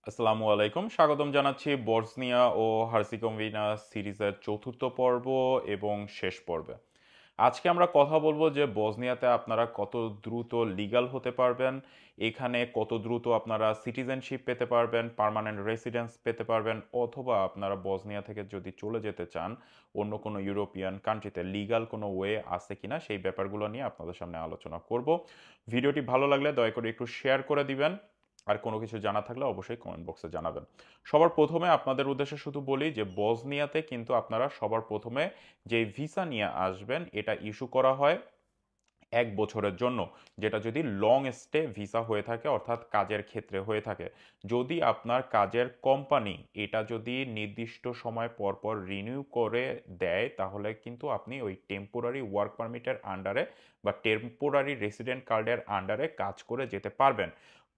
আসসালামু আলাইকুম, স্বাগতম জানাচ্ছি বসনিয়া ও হার্সিগোভিনা সিরিজের চতুর্থ পর্ব এবং শেষ পর্বে। আজকে আমরা কথা বলবো যে বসনিয়াতে আপনারা কত দ্রুত লিগ্যাল হতে পারবেন, এখানে কত দ্রুত আপনারা সিটিজেনশিপ পেতে পারবেন, পার্মানেন্ট রেসিডেন্স পেতে পারবেন, অথবা আপনারা বসনিয়া থেকে যদি চলে যেতে চান অন্য কোনো ইউরোপিয়ান কান্ট্রিতে লিগ্যাল কোনো ওয়ে আছে কিনা সেই ব্যাপারগুলো নিয়ে আপনাদের সামনে আলোচনা করব। ভিডিওটি ভালো লাগলে দয়া করে একটু শেয়ার করে দিবেন, আর কোনো কিছু জানা থাকলে অবশ্যই কমেন্ট বক্সে জানাবেন। সবার প্রথমে আপনাদের উদ্দেশ্যে শুধু বলি যে বসনিয়াতে কিন্তু আপনারা সবার প্রথমে যে ভিসা নিয়ে আসবেন এটা ইস্যু করা হয় 1 বছরের জন্য, যেটা যদি লং স্টে ভিসা হয়ে থাকে অর্থাৎ কাজের ক্ষেত্রে হয়ে থাকে। যদি আপনার কাজের কোম্পানি এটা যদি নির্দিষ্ট সময় পর পর রিনিউ করে দেয় তাহলে কিন্তু আপনি ওই টেম্পোরারি ওয়ার্ক পারমিটের আন্ডারে বা টেম্পোরারি রেসিডেন্ট কার্ডের আন্ডারে কাজ করে যেতে পারবেন।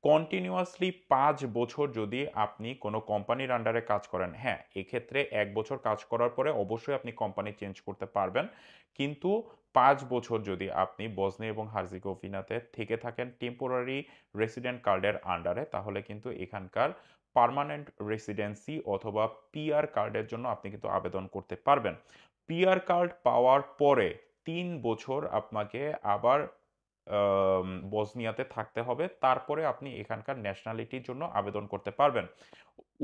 কন্টিনিউয়াসলি 5 বছর যদি আপনি কোনো কোম্পানির আন্ডারে কাজ করেন, হ্যাঁ এক্ষেত্রে 1 বছর কাজ করার পরে অবশ্যই আপনি কোম্পানি চেঞ্জ করতে পারবেন, কিন্তু 5 বছর যদি আপনি বসনিয়া এবং হার্জিগোভিনাতে থেকে থাকেন টেম্পোরারি রেসিডেন্ট কার্ডের আন্ডারে তাহলে কিন্তু এখানকার পার্মানেন্ট রেসিডেন্সি অথবা পিআর কার্ডের জন্য আপনি কিন্তু আবেদন করতে পারবেন। পিআর কার্ড পাওয়ার পরে 3 বছর আপনাকে আবার বসনিয়াতে থাকতে হবে, তারপরে আপনি এখানকার ন্যাশনালিটির জন্য আবেদন করতে পারবেন।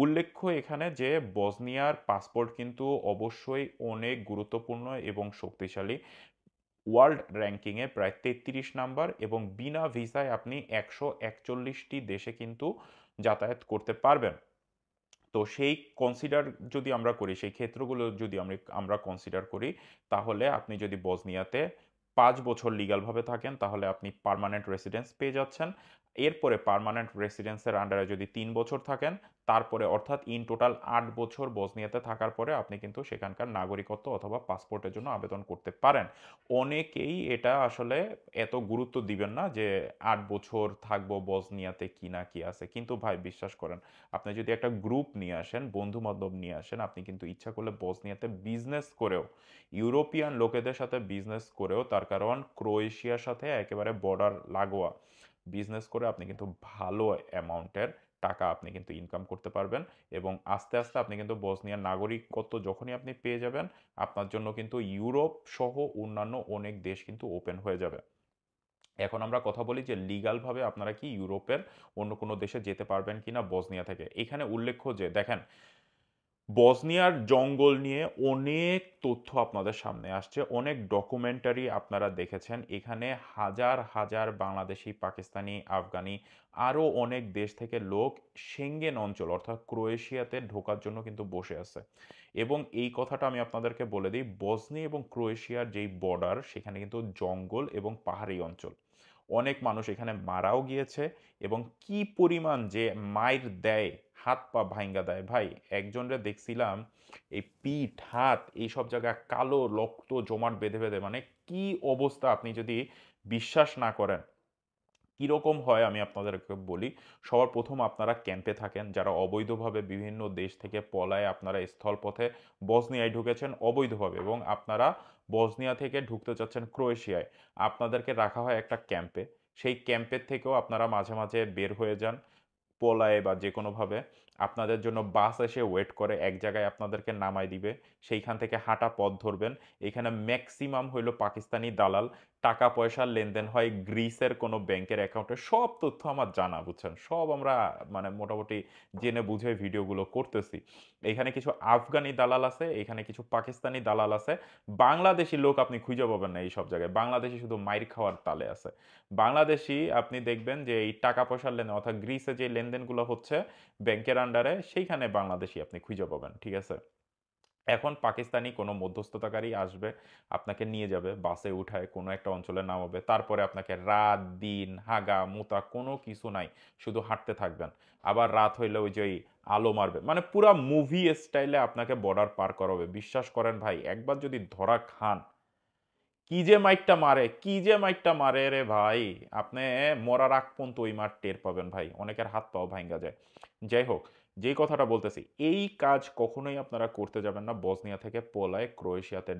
উল্লেখ্য এখানে যে বসনিয়ার পাসপোর্ট কিন্তু অবশ্যই অনেক গুরুত্বপূর্ণ এবং শক্তিশালী। ওয়ার্ল্ড র্যাঙ্কিংয়ে প্রায় 33 নাম্বার এবং বিনা ভিসায় আপনি 141টি দেশে কিন্তু যাতায়াত করতে পারবেন। তো সেই কনসিডার যদি আমরা করি, সেই ক্ষেত্রগুলো যদি আমরা কনসিডার করি, তাহলে আপনি যদি বসনিয়াতে 5 বছর লিগালভাবে থাকেন তাহলে আপনি পার্মানেন্ট রেসিডেন্স পেয়ে যাচ্ছেন। এরপরে পার্মানেন্ট রেসিডেন্সের আন্ডারে যদি 3 বছর থাকেন, তারপরে অর্থাৎ ইন টোটাল 8 বছর বসনিয়াতে থাকার পরে আপনি কিন্তু সেখানকার নাগরিকত্ব অথবা পাসপোর্টের জন্য আবেদন করতে পারেন। অনেকেই এটা আসলে এত গুরুত্ব দিবেন না যে 8 বছর থাকবো বসনিয়াতে কি না কি আছে, কিন্তু ভাই বিশ্বাস করেন, আপনি যদি একটা গ্রুপ নিয়ে আসেন, বন্ধু বান্ধব নিয়ে আসেন, আপনি কিন্তু ইচ্ছা করলে বসনিয়াতে বিজনেস করেও, ইউরোপিয়ান লোকেদের সাথে বিজনেস করেও, তার কারণ ক্রোয়েশিয়ার সাথে একেবারে বর্ডার লাগোয়া, বিজনেস করে আপনি কিন্তু ভালো অ্যামাউন্টের টাকা আপনি কিন্তু ইনকাম করতে পারবেন। এবং আস্তে আস্তে আপনি কিন্তু বসনিয়ার নাগরিকত্ব যখনই আপনি পেয়ে যাবেন, আপনার জন্য কিন্তু ইউরোপ সহ অন্যান্য অনেক দেশ কিন্তু ওপেন হয়ে যাবে। এখন আমরা কথা বলি যে লিগালভাবে আপনারা কি ইউরোপের অন্য কোনো দেশে যেতে পারবেন কিনা বসনিয়া থেকে। এখানে উল্লেখ্য যে দেখেন, বসনিয়ার জঙ্গল নিয়ে অনেক তথ্য আপনাদের সামনে আসছে, অনেক ডকুমেন্টারি আপনারা দেখেছেন। এখানে হাজার হাজার বাংলাদেশি, পাকিস্তানি, আফগানি, আরও অনেক দেশ থেকে লোক সেঙ্গেন অঞ্চল অর্থাৎ ক্রোয়েশিয়াতে ঢোকার জন্য কিন্তু বসে আছে। এবং এই কথাটা আমি আপনাদেরকে বলে দিই, বসনি এবং ক্রোয়েশিয়ার যেই বর্ডার সেখানে কিন্তু জঙ্গল এবং পাহাড়ি অঞ্চল, অনেক মানুষ এখানে মারাও গিয়েছে। এবং কি পরিমাণ যে মাইর দেয়, হাত পা ভাইঙ্গা দেয় ভাই। একজনরে দেখছিলাম এই পিঠ হাত এইসব জায়গায় কালো রক্ত জমাট বেঁধে বেঁধে, মানে কি অবস্থা আপনি যদি বিশ্বাস না করেন কিরকম হয় আমি আপনাদেরকে বলি। সবার প্রথম আপনারা ক্যাম্পে থাকেন, যারা অবৈধভাবে বিভিন্ন দেশ থেকে পলায় আপনারা স্থলপথে বসনিয়ায় ঢুকেছেন অবৈধভাবে এবং আপনারা বসনিয়া থেকে ঢুকতে চাচ্ছেন ক্রোয়েশিয়ায়, আপনাদেরকে রাখা হয় একটা ক্যাম্পে। সেই ক্যাম্পের থেকেও আপনারা মাঝে মাঝে বের হয়ে যান পলায়ে বা যে কোনোভাবে। আপনাদের জন্য বাস এসে ওয়েট করে, এক জায়গায় আপনাদেরকে নামাই দিবে, সেইখান থেকে হাঁটা পথ ধরবেন। এখানে ম্যাক্সিমাম হইল পাকিস্তানি দালাল, টাকা পয়সার লেনদেন হয় গ্রিসের কোনো ব্যাংকের অ্যাকাউন্টে। সব তথ্য আমার জানা, বুঝছেন, সব আমরা মানে মোটামুটি জেনে বুঝে ভিডিওগুলো করতেছি। এখানে কিছু আফগানি দালাল আছে, এখানে কিছু পাকিস্তানি দালাল আছে। বাংলাদেশি লোক আপনি খুঁজে পাবেন না এই সব জায়গায়, বাংলাদেশি শুধু মাইর খাওয়ার তালে আছে। বাংলাদেশি আপনি দেখবেন যে এই টাকা পয়সার লেনদেন অর্থাৎ গ্রিসে যে লেনদেনগুলো হচ্ছে ব্যাংকের আন্ডারে, সেইখানে বাংলাদেশি আপনি খুঁজে পাবেন, ঠিক আছে। এখন পাকিস্তানি কোনো মধ্যস্থতাকারী আসবে, আপনাকে নিয়ে যাবে বাসে উঠায় কোনো একটা অঞ্চলে নামাবে, তারপরে আপনাকে রাত দিন হাগা মুতা কোনো কিছু নাই, শুধু হাঁটতে থাকবেন। আবার রাত হইলে ওই যে ওই আলো মারবে, মানে পুরা মুভি স্টাইলে আপনাকে বর্ডার পার করাবে। বিশ্বাস করেন ভাই, একবার যদি ধরা খান, কি যে মাইটটা মারে, কি যে মাইটটা মারে রে ভাই, আপনি মরার আগ পর্যন্ত ওই মার টের পাবেন ভাই, অনেকের হাত পাও ভাঙ্গা যায়। যাই হোক, যেই কথাটা বলতেছি, এই কাজ কখনোই আপনারা করতে যাবেন না, বসনিয়া থেকে পোলায় ক্রোয়েশিয়াতে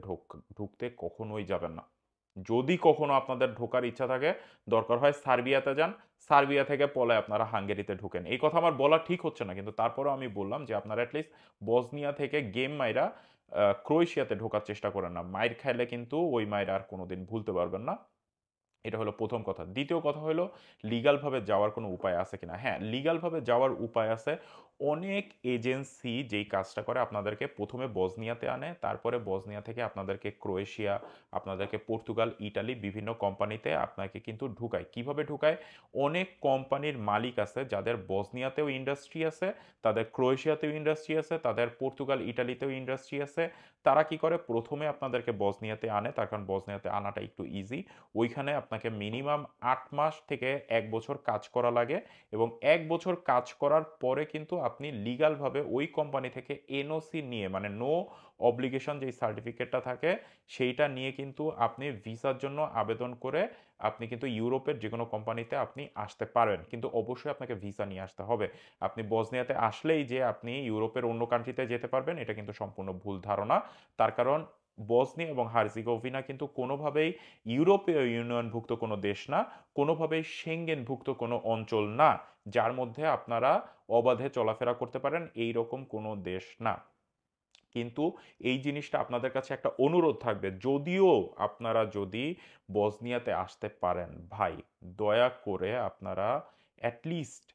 ঢুকতে কখনোই যাবেন না। যদি কখনো আপনাদের ঢোকার ইচ্ছা থাকে, দরকার হয় সার্বিয়াতে যান। সার্বিয়া থেকে পলায় আপনারা হাঙ্গেরিতে ঢুকেন। এই কথা আমার বলা ঠিক হচ্ছে না। কিন্তু তারপরেও আমি বললাম যে আপনারা এট লিস্ট বসনিয়া থেকে গেম মাইরা ক্রোয়েশিয়াতে ঢোকার চেষ্টা করেন না। মাইর খাইলে কিন্তু ওই মাইর আর কোনোদিন ভুলতে পারবেন না। এটা হলো প্রথম কথা। দ্বিতীয় কথা হলো লিগ্যালভাবে যাওয়ার কোনো উপায় আছে কিনা? হ্যাঁ, লিগ্যালভাবে যাওয়ার উপায় আছে। অনেক এজেন্সি যেই কাজটা করে আপনাদেরকে ১ম এ বসনিয়াতে আনে, তারপরে বসনিয়া থেকে আপনাদেরকে ক্রোয়েশিয়া, আপনাদেরকে পর্তুগাল, ইটালি বিভিন্ন কোম্পানিতে আপনাকে কিন্তু ঢুকায়। কিভাবে ঢুকায়? অনেক কোম্পানির মালিক আছে যাদের বসনিয়াতেও ইন্ডাস্ট্রি আছে, তাদের ক্রোয়েশিয়াতেও ইন্ডাস্ট্রি আছে, তাদের পর্তুগাল, ইটালিতেও ইন্ডাস্ট্রি আছে। তারা কি করে? ১ম এ আপনাদেরকে বসনিয়াতে আনে, তার কারণ বসনিয়াতে আনাটা একটু ইজি। ওইখানে আপনাকে মিনিমাম ৮ মাস থেকে ১ বছর কাজ করা লাগে এবং ১ বছর কাজ করার পরে কিন্তু আপনি লিগ্যালভাবে ওই কোম্পানি থেকে এনওসি নিয়ে মানে নো অব্লিগেশন যেই সার্টিফিকেটটা থাকে সেইটা নিয়ে কিন্তু আপনি ভিসার জন্য আবেদন করে আপনি কিন্তু ইউরোপের যে কোনো কোম্পানিতে আপনি আসতে পারেন। কিন্তু অবশ্যই আপনাকে ভিসা নিয়ে আসতে হবে। আপনি বসনিয়াতে আসলেই যে আপনি ইউরোপের অন্য কান্ট্রিতে যেতে পারবেন এটা কিন্তু সম্পূর্ণ ভুল ধারণা। তার কারণ বসনিয়া এবং হার্জেগোভিনা কিন্তু কোনোভাবেই ইউরোপীয় ইউনিয়নভুক্ত কোনো দেশ না, কোনোভাবেই সেঙ্গেনভুক্ত কোনো অঞ্চল না, যার মধ্যে আপনারা অবাধে চলাফেরা করতে পারেন এই রকম কোনো দেশ না। কিন্তু এই জিনিসটা আপনাদের কাছে একটা অনুরোধ থাকবে, যদিও আপনারা যদি বসনিয়াতে আসতে পারেন ভাই, দয়া করে আপনারা অ্যাটলিস্ট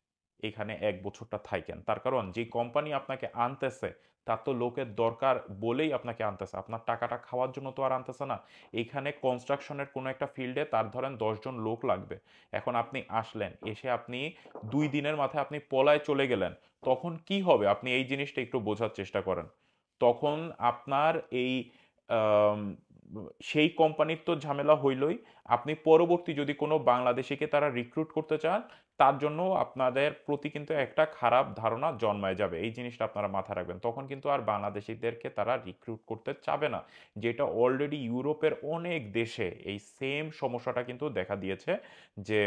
এখানে ১ বছরটা থাইকেন। তার কারণ যে কোম্পানি আপনাকে আনতেছে তার তো লোকের দরকার বলেই আপনাকে আনতেছে। আপনার টাকাটা খাওয়ার জন্য তো আর আনতেছে না। এইখানে কনস্ট্রাকশনের কোনো একটা ফিল্ডে তার ধরেন ১০ জন লোক লাগবে। এখন আপনি আসলেন, এসে আপনি ২ দিনের মাথায় আপনি পলায় চলে গেলেন। তখন কি হবে? আপনি এই জিনিসটা একটু বোঝার চেষ্টা করেন। তখন আপনার এই আম সেই কোম্পানির তো ঝামেলা হইলই। আপনি পরবর্তী যদি কোনো বাংলাদেশীকে তারা রিক্রুট করতে চান, তার জন্য আপনাদের প্রতি কিন্তু একটা খারাপ ধারণা জন্মায় যাবে। এই জিনিসটা আপনারা মাথায় রাখবেন। তখন কিন্তু আর বাংলাদেশীদেরকে তারা রিক্রুট করতে চাবে না। যেটা অলরেডি ইউরোপের অনেক দেশে এই সেম সমস্যাটা কিন্তু দেখা দিয়েছে যে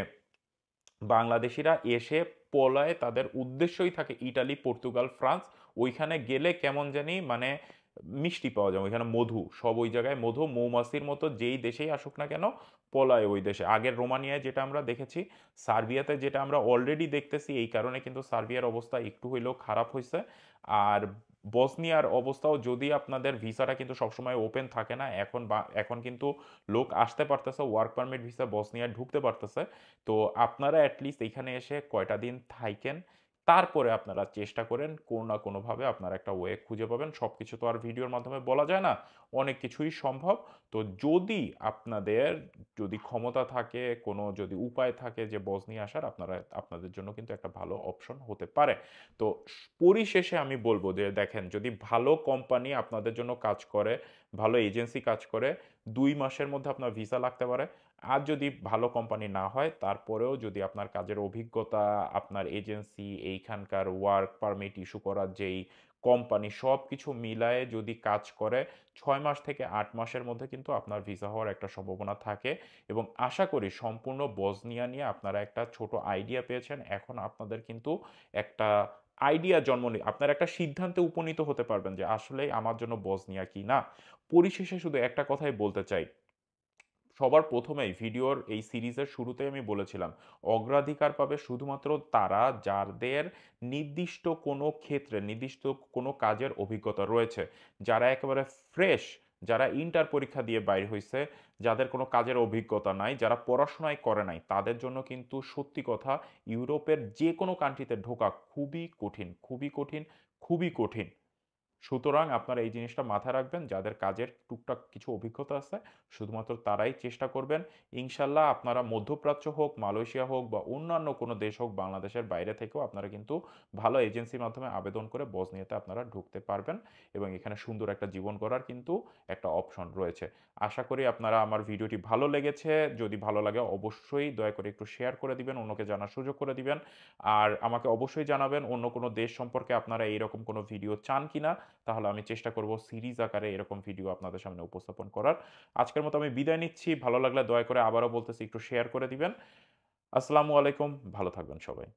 বাংলাদেশিরা এসে পলায় তাদের উদ্দেশ্যই থাকে ইটালি, পর্তুগাল, ফ্রান্স। ওইখানে গেলে কেমন জানি মানে মিষ্টি পাওয়া যায়। ওইখানে মধু, সব ওই জায়গায় মধু, মৌমাছির মতো যেই দেশেই আসুক না কেন, পলায় ওই দেশে। আগের রোমানিয়ায় যেটা আমরা দেখেছি, সার্বিয়াতে যেটা আমরা অলরেডি দেখতেছি, এই কারণে কিন্তু সার্বিয়ার অবস্থা একটু হইলেও খারাপ হইছে। আর বসনিয়ার অবস্থাও যদি আপনাদের ভিসাটা কিন্তু সবসময় ওপেন থাকে না, এখন কিন্তু লোক আসতে পারতেছে, ওয়ার্ক পারমিট ভিসা বসনিয়ায় ঢুকতে পারতেছে। তো আপনারা অ্যাটলিস্ট এখানে এসে কয়টা দিন থাইকেন, তারপরে আপনারা চেষ্টা করেন কোনো না কোনোভাবে আপনারা একটা ওয়ে খুঁজে পাবেন। সবকিছু তো আর ভিডিওর মাধ্যমে বলা যায় না, অনেক কিছুই সম্ভব। তো যদি আপনাদের যদি ক্ষমতা থাকে, কোনো যদি উপায় থাকে যে বসনিয়া আসার, আপনারা আপনাদের জন্য কিন্তু একটা ভালো অপশন হতে পারে। তো পরিশেষে আমি বলব যে দেখেন, যদি ভালো কোম্পানি আপনাদের জন্য কাজ করে, ভালো এজেন্সি কাজ করে, ২ মাসের মধ্যে আপনার ভিসা লাগতে পারে। আর যদি ভালো কোম্পানি না হয়, তারপরেও যদি আপনার কাজের অভিজ্ঞতা, আপনার এজেন্সি, এইখানকার ওয়ার্ক পারমিট ইস্যু করার যেই কোম্পানি, সব কিছু মিলায়ে যদি কাজ করে, ৬ মাস থেকে ৮ মাসের মধ্যে কিন্তু আপনার ভিসা হওয়ার একটা সম্ভাবনা থাকে। এবং আশা করি সম্পূর্ণ বসনিয়া নিয়ে আপনারা একটা ছোট আইডিয়া পেয়েছেন। এখন আপনাদের কিন্তু একটা আইডিয়া জন্ম নি আপনারা একটা সিদ্ধান্তে উপনীত হতে পারবেন যে আসলেই আমার জন্য বসনিয়া কি না। পরিশেষে শুধু একটা কথাই বলতে চাই, সবার প্রথমেই ভিডিওর এই সিরিজের শুরুতেই আমি বলেছিলাম, অগ্রাধিকার পাবে শুধুমাত্র তারা যাদের নির্দিষ্ট কোনো ক্ষেত্রে নির্দিষ্ট কোনো কাজের অভিজ্ঞতা রয়েছে, যারা একেবারে ফ্রেশ, যারা ইন্টার পরীক্ষা দিয়ে বাইর হইছে, যাদের কোনো কাজের অভিজ্ঞতা নাই, যারা পড়াশোনাই করে নাই, তাদের জন্য কিন্তু সত্যি কথা ইউরোপের যে কোনো কান্ট্রিতে ঢোকা খুবই কঠিন, খুবই কঠিন, খুবই কঠিন। সুতরাং আপনারা এই জিনিসটা মাথায় রাখবেন, যাদের কাজের টুকটাক কিছু অভিজ্ঞতা আছে শুধুমাত্র তারাই চেষ্টা করবেন। ইনশাল্লাহ আপনারা মধ্যপ্রাচ্য হোক, মালয়েশিয়া হোক বা অন্যান্য কোনো দেশ হোক, বাংলাদেশের বাইরে থেকেও আপনারা কিন্তু ভালো এজেন্সির মাধ্যমে আবেদন করে বসনিয়াতে আপনারা ঢুকতে পারবেন এবং এখানে সুন্দর একটা জীবন গড়ার কিন্তু একটা অপশন রয়েছে। আশা করি আপনারা আমার ভিডিওটি ভালো লেগেছে। যদি ভালো লাগে অবশ্যই দয়া করে একটু শেয়ার করে দিবেন, অন্যকে জানার সুযোগ করে দিবেন। আর আমাকে অবশ্যই জানাবেন অন্য কোনো দেশ সম্পর্কে আপনারা এইরকম কোনো ভিডিও চান কিনা, তাহলে আমি চেষ্টা করব সিরিজ আকারে এরকম ভিডিও আপনাদের সামনে উপস্থাপন করার। আজকের মতো আমি বিদায় নিচ্ছি। ভালো লাগলে দয়া করে আবারও বলতেছি একটু শেয়ার করে দিবেন। আসসালামু আলাইকুম। ভালো থাকবেন সবাই।